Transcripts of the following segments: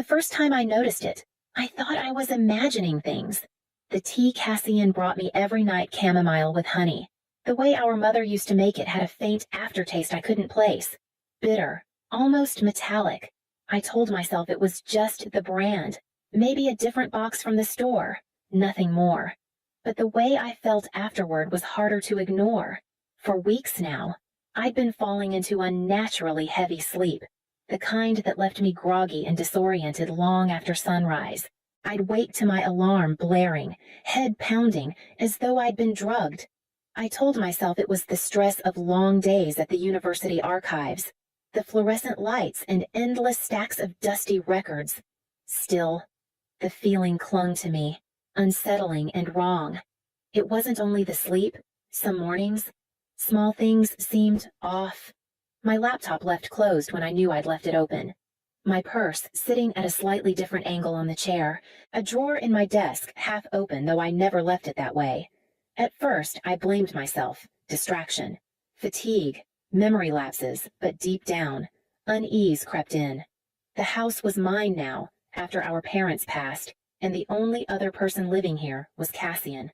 The first time I noticed it, I thought I was imagining things. The tea Cassian brought me every night, chamomile with honey. The way our mother used to make it had a faint aftertaste I couldn't place. Bitter, almost metallic. I told myself it was just the brand, maybe a different box from the store, nothing more. But the way I felt afterward was harder to ignore. For weeks now, I'd been falling into unnaturally heavy sleep, the kind that left me groggy and disoriented long after sunrise. I'd wake to my alarm blaring, head pounding, as though I'd been drugged. I told myself it was the stress of long days at the university archives, the fluorescent lights and endless stacks of dusty records. Still, the feeling clung to me, unsettling and wrong. It wasn't only the sleep. Some mornings, small things seemed off. My laptop left closed when I knew I'd left it open. My purse sitting at a slightly different angle on the chair, a drawer in my desk half open, though I never left it that way. At first, I blamed myself. Distraction, fatigue, memory lapses, but deep down, unease crept in. The house was mine now, after our parents passed, and the only other person living here was Cassian.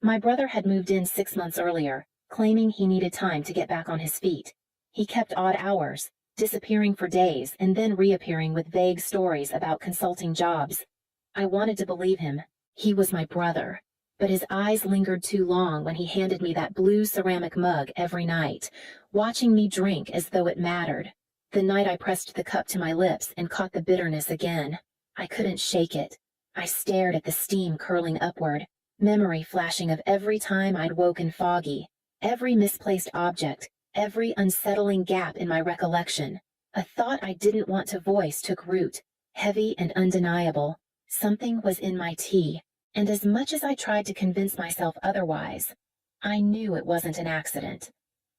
My brother had moved in 6 months earlier, claiming he needed time to get back on his feet. He kept odd hours, disappearing for days and then reappearing with vague stories about consulting jobs. I wanted to believe him. He was my brother. But his eyes lingered too long when he handed me that blue ceramic mug every night, watching me drink as though it mattered. The night I pressed the cup to my lips and caught the bitterness again, I couldn't shake it. I stared at the steam curling upward, memory flashing of every time I'd woken foggy, every misplaced object, every unsettling gap in my recollection. A thought I didn't want to voice took root, heavy and undeniable. Something was in my tea, and as much as I tried to convince myself otherwise, I knew it wasn't an accident.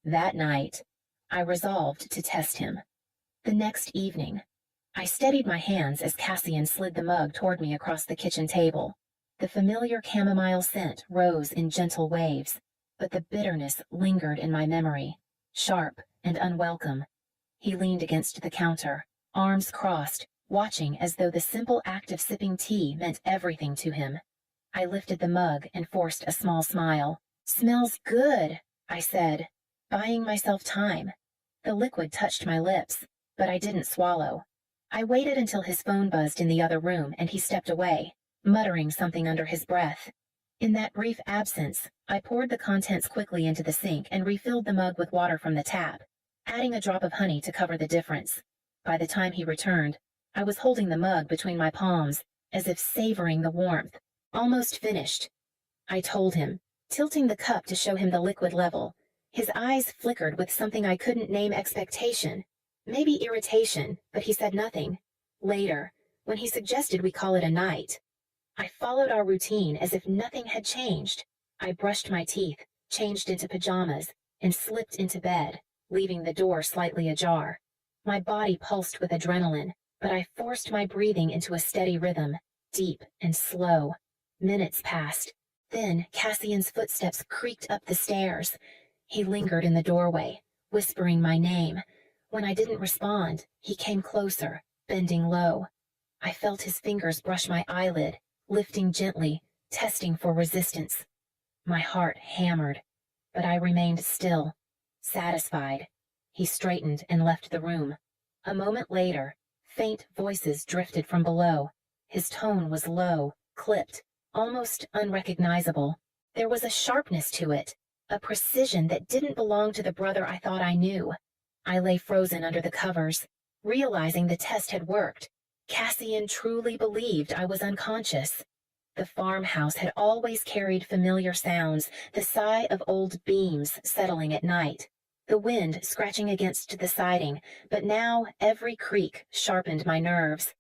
That night, I resolved to test him. The next evening, I steadied my hands as Cassian slid the mug toward me across the kitchen table. The familiar chamomile scent rose in gentle waves, but the bitterness lingered in my memory, sharp and unwelcome. He leaned against the counter, arms crossed, watching as though the simple act of sipping tea meant everything to him. I lifted the mug and forced a small smile. "Smells good," I said, buying myself time. The liquid touched my lips, but I didn't swallow. I waited until his phone buzzed in the other room and he stepped away, muttering something under his breath. In that brief absence, I poured the contents quickly into the sink and refilled the mug with water from the tap, adding a drop of honey to cover the difference. By the time he returned, I was holding the mug between my palms, as if savoring the warmth. "Almost finished," I told him, tilting the cup to show him the liquid level. His eyes flickered with something I couldn't name: expectation, maybe irritation, but he said nothing. Later, when he suggested we call it a night, I followed our routine as if nothing had changed. I brushed my teeth, changed into pajamas, and slipped into bed, leaving the door slightly ajar. My body pulsed with adrenaline, but I forced my breathing into a steady rhythm, deep and slow. Minutes passed. Then Cassian's footsteps creaked up the stairs. He lingered in the doorway, whispering my name. When I didn't respond, he came closer, bending low. I felt his fingers brush my eyelid, lifting gently, testing for resistance. My heart hammered, but I remained still, satisfied. He straightened and left the room. A moment later, faint voices drifted from below. His tone was low, clipped, almost unrecognizable. There was a sharpness to it, a precision that didn't belong to the brother I thought I knew. I lay frozen under the covers, realizing the test had worked. Cassian truly believed I was unconscious. The farmhouse had always carried familiar sounds, the sigh of old beams settling at night, the wind scratching against the siding, but now every creak sharpened my nerves.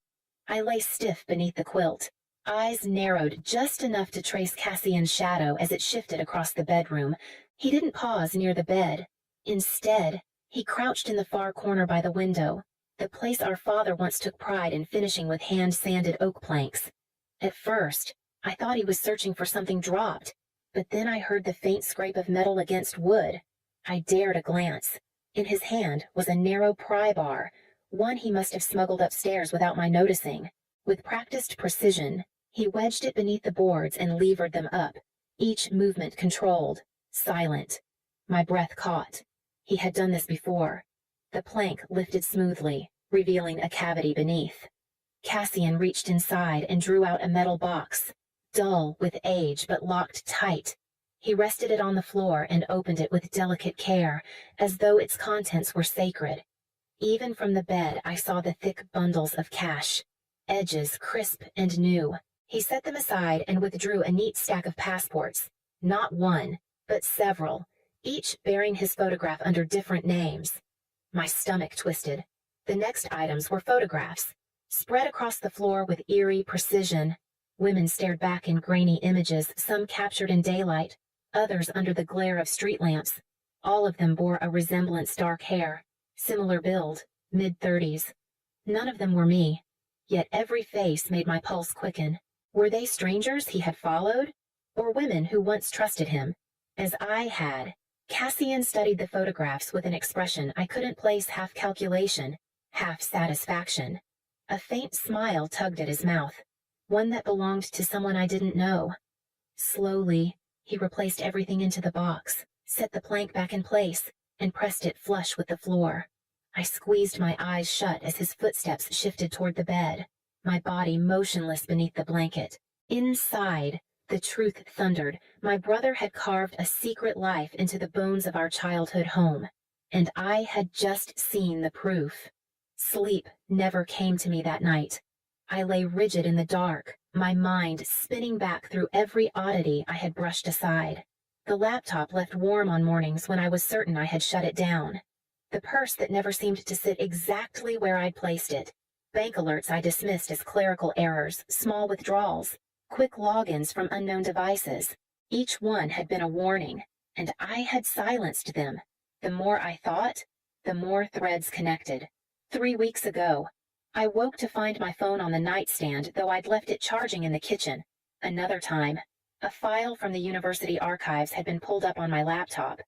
I lay stiff beneath the quilt, eyes narrowed just enough to trace Cassian's shadow as it shifted across the bedroom. He didn't pause near the bed. Instead, he crouched in the far corner by the window, the place our father once took pride in finishing with hand-sanded oak planks. At first, I thought he was searching for something dropped, but then I heard the faint scrape of metal against wood. I dared a glance. In his hand was a narrow pry bar, one he must have smuggled upstairs without my noticing. With practiced precision, he wedged it beneath the boards and levered them up, each movement controlled, silent. My breath caught. He had done this before. The plank lifted smoothly, revealing a cavity beneath. Cassian reached inside and drew out a metal box, dull with age but locked tight. He rested it on the floor and opened it with delicate care, as though its contents were sacred. Even from the bed I saw the thick bundles of cash, edges crisp and new. He set them aside and withdrew a neat stack of passports, not one, but several, each bearing his photograph under different names. My stomach twisted. The next items were photographs, spread across the floor with eerie precision. Women stared back in grainy images, some captured in daylight, others under the glare of street lamps. All of them bore a resemblance: dark hair, similar build, mid-30s. None of them were me, yet every face made my pulse quicken. Were they strangers he had followed, or women who once trusted him, as I had? Cassian studied the photographs with an expression I couldn't place, half calculation, half satisfaction. A faint smile tugged at his mouth, one that belonged to someone I didn't know. Slowly, he replaced everything into the box, set the plank back in place, and pressed it flush with the floor. I squeezed my eyes shut as his footsteps shifted toward the bed, my body motionless beneath the blanket. Inside, the truth thundered. My brother had carved a secret life into the bones of our childhood home, and I had just seen the proof. Sleep never came to me that night. I lay rigid in the dark, my mind spinning back through every oddity I had brushed aside. The laptop left warm on mornings when I was certain I had shut it down. The purse that never seemed to sit exactly where I'd placed it. Bank alerts I dismissed as clerical errors, small withdrawals, quick logins from unknown devices. Each one had been a warning, and I had silenced them. The more I thought, the more threads connected. 3 weeks ago, I woke to find my phone on the nightstand, though I'd left it charging in the kitchen. Another time, a file from the university archives had been pulled up on my laptop,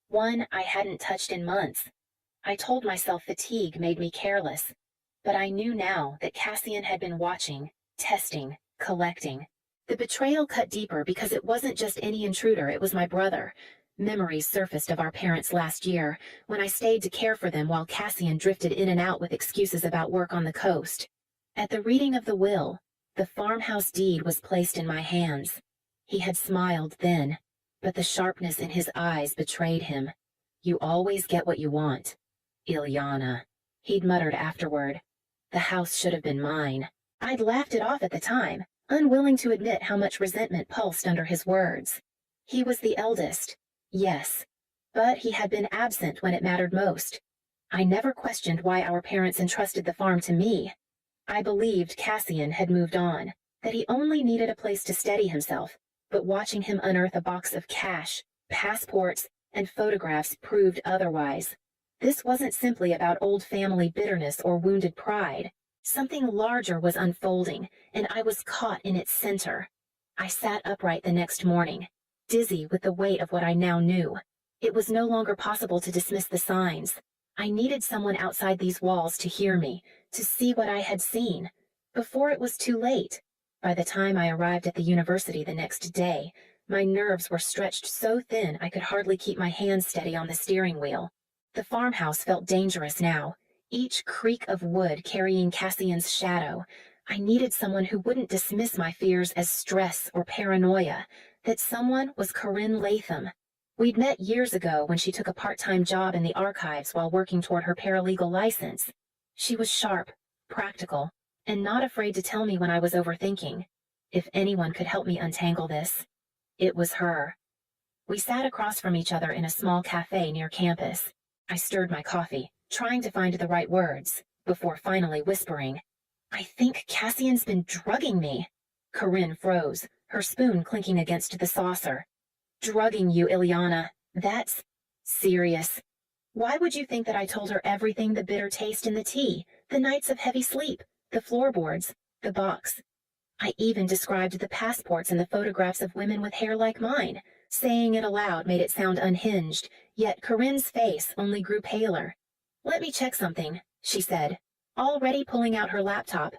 one I hadn't touched in months. I told myself fatigue made me careless, but I knew now that Cassian had been watching, testing, collecting. The betrayal cut deeper because it wasn't just any intruder, it was my brother. Memories surfaced of our parents last year, when I stayed to care for them while Cassian drifted in and out with excuses about work on the coast. At the reading of the will, the farmhouse deed was placed in my hands. He had smiled then, but the sharpness in his eyes betrayed him. "You always get what you want, Ilyana," he'd muttered afterward. "The house should have been mine." I'd laughed it off at the time, unwilling to admit how much resentment pulsed under his words. He was the eldest, yes, but he had been absent when it mattered most. I never questioned why our parents entrusted the farm to me. I believed Cassian had moved on, that he only needed a place to steady himself, but watching him unearth a box of cash, passports, and photographs proved otherwise. This wasn't simply about old family bitterness or wounded pride. Something larger was unfolding, and I was caught in its center. I sat upright the next morning, dizzy with the weight of what I now knew. It was no longer possible to dismiss the signs. I needed someone outside these walls to hear me, to see what I had seen, before it was too late. By the time I arrived at the university the next day, my nerves were stretched so thin I could hardly keep my hands steady on the steering wheel. The farmhouse felt dangerous now, each creak of wood carrying Cassian's shadow. I needed someone who wouldn't dismiss my fears as stress or paranoia. That someone was Corinne Latham. We'd met years ago when she took a part-time job in the archives while working toward her paralegal license. She was sharp, practical, and not afraid to tell me when I was overthinking. If anyone could help me untangle this, it was her. We sat across from each other in a small cafe near campus. I stirred my coffee, trying to find the right words, before finally whispering, "I think Cassian's been drugging me." Corinne froze, her spoon clinking against the saucer. "Drugging you, Ilyana. That's serious. Why would you think that I told her everything, the bitter taste in the tea, the nights of heavy sleep, the floorboards, the box? I even described the passports and the photographs of women with hair like mine. Saying it aloud made it sound unhinged, yet Corinne's face only grew paler. "Let me check something," she said, already pulling out her laptop.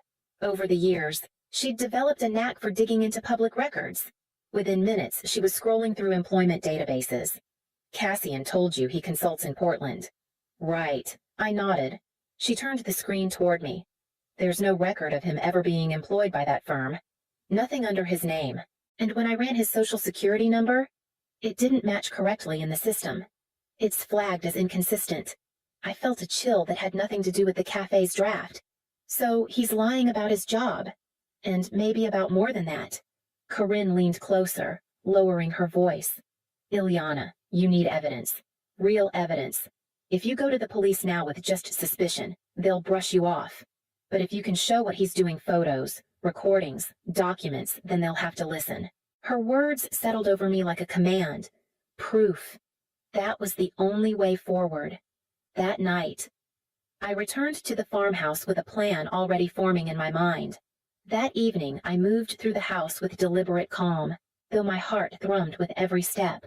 Over the years, she'd developed a knack for digging into public records. Within minutes, she was scrolling through employment databases. Cassian told you he consults in Portland. Right. I nodded. She turned the screen toward me. There's no record of him ever being employed by that firm. Nothing under his name. And when I ran his social security number, it didn't match correctly in the system. It's flagged as inconsistent. I felt a chill that had nothing to do with the cafe's draft. So he's lying about his job. And maybe about more than that. Corinne leaned closer, lowering her voice. Ilyana, you need evidence. Real evidence. If you go to the police now with just suspicion, they'll brush you off. But if you can show what he's doing, photos, recordings, documents, then they'll have to listen. Her words settled over me like a command. Proof. That was the only way forward. That night, I returned to the farmhouse with a plan already forming in my mind. That evening, I moved through the house with deliberate calm, though my heart thrummed with every step.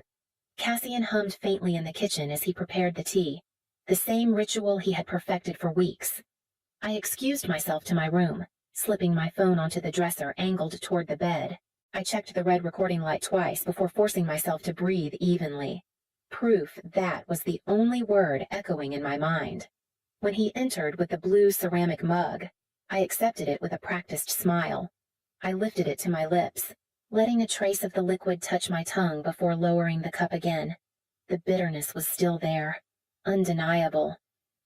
Cassian hummed faintly in the kitchen as he prepared the tea, the same ritual he had perfected for weeks. I excused myself to my room, slipping my phone onto the dresser angled toward the bed. I checked the red recording light twice before forcing myself to breathe evenly. Proof, that was the only word echoing in my mind. When he entered with the blue ceramic mug, I accepted it with a practiced smile. I lifted it to my lips, letting a trace of the liquid touch my tongue before lowering the cup again. The bitterness was still there, undeniable.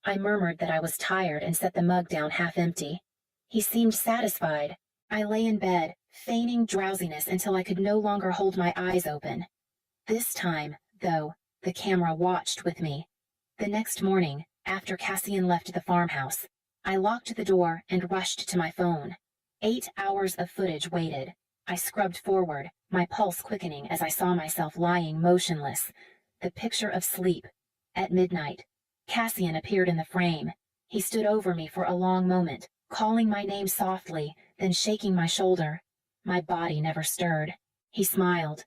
I murmured that I was tired and set the mug down half empty. He seemed satisfied. I lay in bed, feigning drowsiness until I could no longer hold my eyes open. This time, though, the camera watched with me. The next morning, after Cassian left the farmhouse, I locked the door and rushed to my phone. 8 hours of footage waited. I scrubbed forward, my pulse quickening as I saw myself lying motionless. The picture of sleep. At midnight, Cassian appeared in the frame. He stood over me for a long moment, calling my name softly, then shaking my shoulder. My body never stirred. He smiled.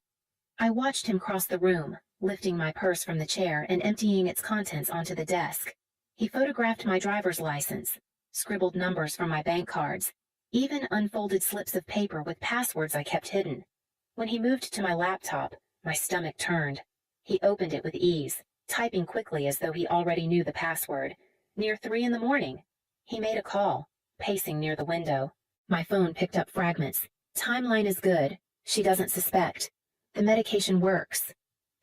I watched him cross the room, lifting my purse from the chair and emptying its contents onto the desk. He photographed my driver's license, scribbled numbers from my bank cards, even unfolded slips of paper with passwords I kept hidden. When he moved to my laptop, my stomach turned. He opened it with ease, typing quickly as though he already knew the password. Near 3 a.m, he made a call, pacing near the window. My phone picked up fragments. Timeline is good. She doesn't suspect. The medication works.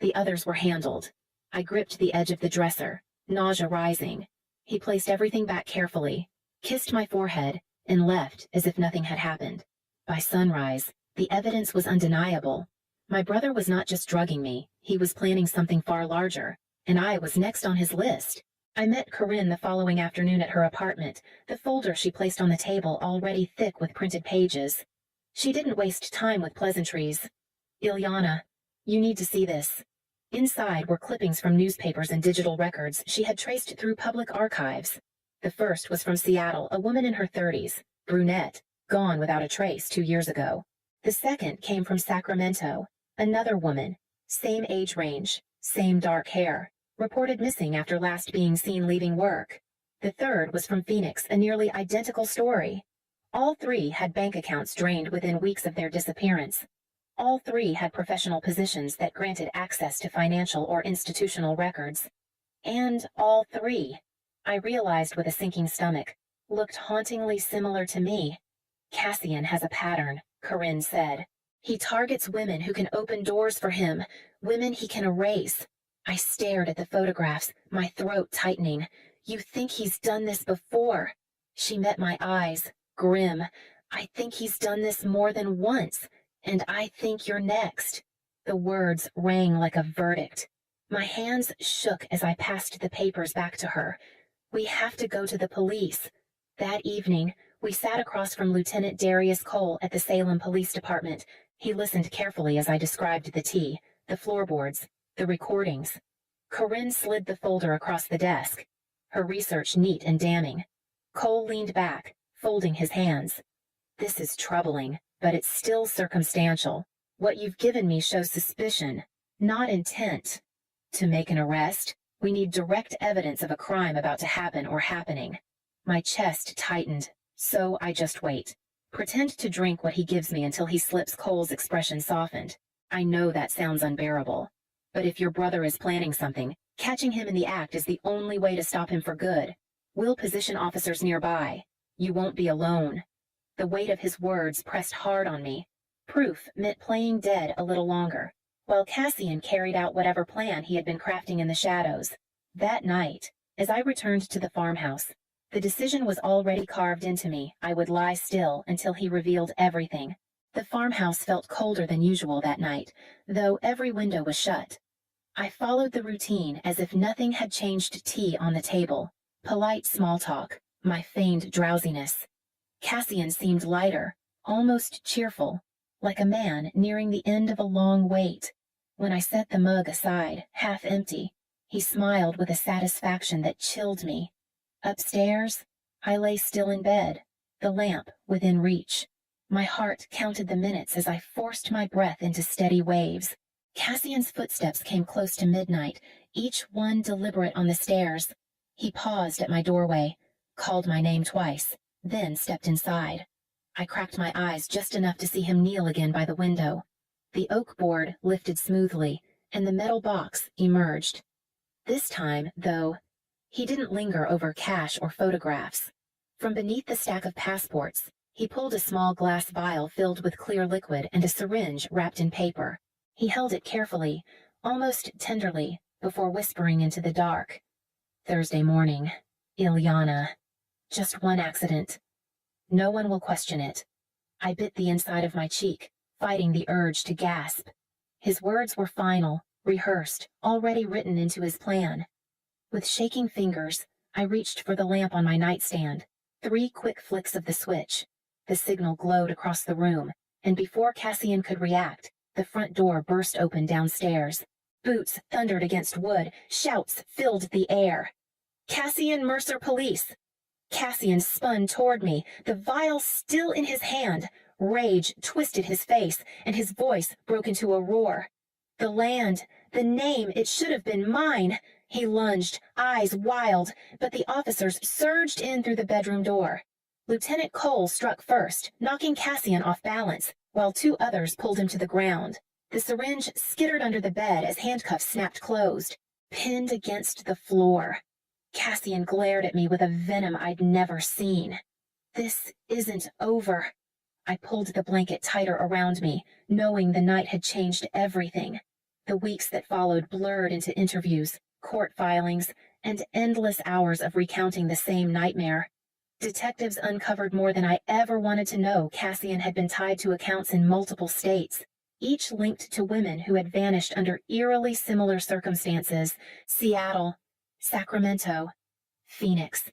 The others were handled. I gripped the edge of the dresser, nausea rising. He placed everything back carefully, kissed my forehead, and left as if nothing had happened. By sunrise, the evidence was undeniable. My brother was not just drugging me, he was planning something far larger, and I was next on his list. I met Corinne the following afternoon at her apartment, the folder she placed on the table already thick with printed pages. She didn't waste time with pleasantries. Ilyana, you need to see this. Inside were clippings from newspapers and digital records she had traced through public archives. The first was from Seattle, a woman in her 30s, brunette, gone without a trace 2 years ago. The second came from Sacramento, another woman, same age range, same dark hair, reported missing after last being seen leaving work. The third was from Phoenix, a nearly identical story. All three had bank accounts drained within weeks of their disappearance. All three had professional positions that granted access to financial or institutional records. And all three, I realized with a sinking stomach, looked hauntingly similar to me. Cassian has a pattern, Corinne said. He targets women who can open doors for him, women he can erase. I stared at the photographs, my throat tightening. You think he's done this before? She met my eyes, grim. I think he's done this more than once. And I think you're next. The words rang like a verdict. My hands shook as I passed the papers back to her. We have to go to the police. That evening, we sat across from Lieutenant Darius Cole at the Salem Police Department. He listened carefully as I described the tea, the floorboards, the recordings. Corinne slid the folder across the desk, her research neat and damning. Cole leaned back, folding his hands. This is troubling, but it's still circumstantial. What you've given me shows suspicion, not intent. To make an arrest, we need direct evidence of a crime about to happen or happening. My chest tightened, so I just wait. Pretend to drink what he gives me until he slips. Cole's expression softened. I know that sounds unbearable. But if your brother is planning something, catching him in the act is the only way to stop him for good. We'll position officers nearby. You won't be alone. The weight of his words pressed hard on me. Proof meant playing dead a little longer, while Cassian carried out whatever plan he had been crafting in the shadows. That night, as I returned to the farmhouse, the decision was already carved into me. I would lie still until he revealed everything. The farmhouse felt colder than usual that night, though every window was shut. I followed the routine as if nothing had changed. Tea on the table, polite small talk, my feigned drowsiness. Cassian seemed lighter, almost cheerful, like a man nearing the end of a long wait. When I set the mug aside, half empty, he smiled with a satisfaction that chilled me. Upstairs, I lay still in bed, the lamp within reach. My heart counted the minutes as I forced my breath into steady waves. Cassian's footsteps came close to midnight, each one deliberate on the stairs. He paused at my doorway, called my name twice, then stepped inside. I cracked my eyes just enough to see him kneel again by the window. The oak board lifted smoothly, and the metal box emerged. This time, though, he didn't linger over cash or photographs. From beneath the stack of passports, he pulled a small glass vial filled with clear liquid and a syringe wrapped in paper. He held it carefully, almost tenderly, before whispering into the dark. Thursday morning. Ilyana. Just one accident. No one will question it. I bit the inside of my cheek, fighting the urge to gasp. His words were final, rehearsed, already written into his plan. With shaking fingers, I reached for the lamp on my nightstand. 3 quick flicks of the switch. The signal glowed across the room, and before Cassian could react, the front door burst open downstairs. Boots thundered against wood, shouts filled the air. Cassian Mercer Police! Cassian spun toward me, the vial still in his hand. Rage twisted his face, and his voice broke into a roar. The land, the name, it should have been mine. He lunged, eyes wild, but the officers surged in through the bedroom door. Lieutenant Cole struck first, knocking Cassian off balance, while 2 others pulled him to the ground. The syringe skittered under the bed as handcuffs snapped closed, pinned against the floor. Cassian glared at me with a venom I'd never seen. This isn't over. I pulled the blanket tighter around me, knowing the night had changed everything. The weeks that followed blurred into interviews, court filings, and endless hours of recounting the same nightmare. Detectives uncovered more than I ever wanted to know. Cassian had been tied to accounts in multiple states, each linked to women who had vanished under eerily similar circumstances. Seattle, Sacramento, Phoenix.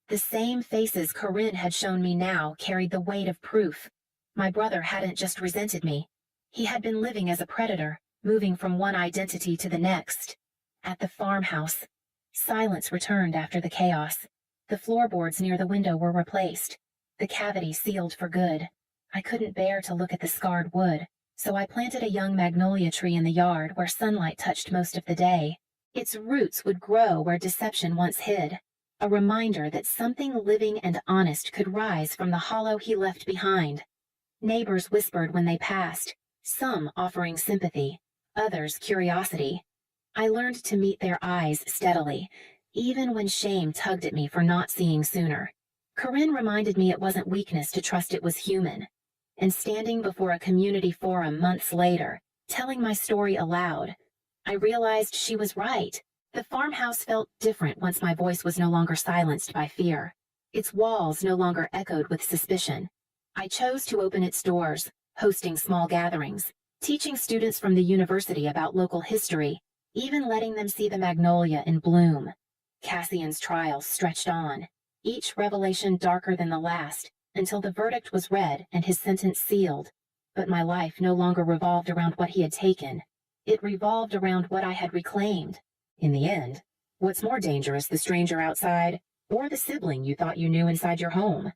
The same faces Corinne had shown me now carried the weight of proof. My brother hadn't just resented me. He had been living as a predator, moving from one identity to the next. At the farmhouse, silence returned after the chaos. The floorboards near the window were replaced, the cavity sealed for good. I couldn't bear to look at the scarred wood, so I planted a young magnolia tree in the yard where sunlight touched most of the day. Its roots would grow where deception once hid, a reminder that something living and honest could rise from the hollow he left behind. Neighbors whispered when they passed, some offering sympathy, others curiosity. I learned to meet their eyes steadily, even when shame tugged at me for not seeing sooner. Corinne reminded me it wasn't weakness to trust it was human. And standing before a community forum months later, telling my story aloud, I realized she was right. The farmhouse felt different once my voice was no longer silenced by fear. Its walls no longer echoed with suspicion. I chose to open its doors, hosting small gatherings, teaching students from the university about local history, even letting them see the magnolia in bloom. Cassian's trial stretched on, each revelation darker than the last, until the verdict was read and his sentence sealed. But my life no longer revolved around what he had taken. It revolved around what I had reclaimed. In the end, what's more dangerous, the stranger outside, or the sibling you thought you knew inside your home?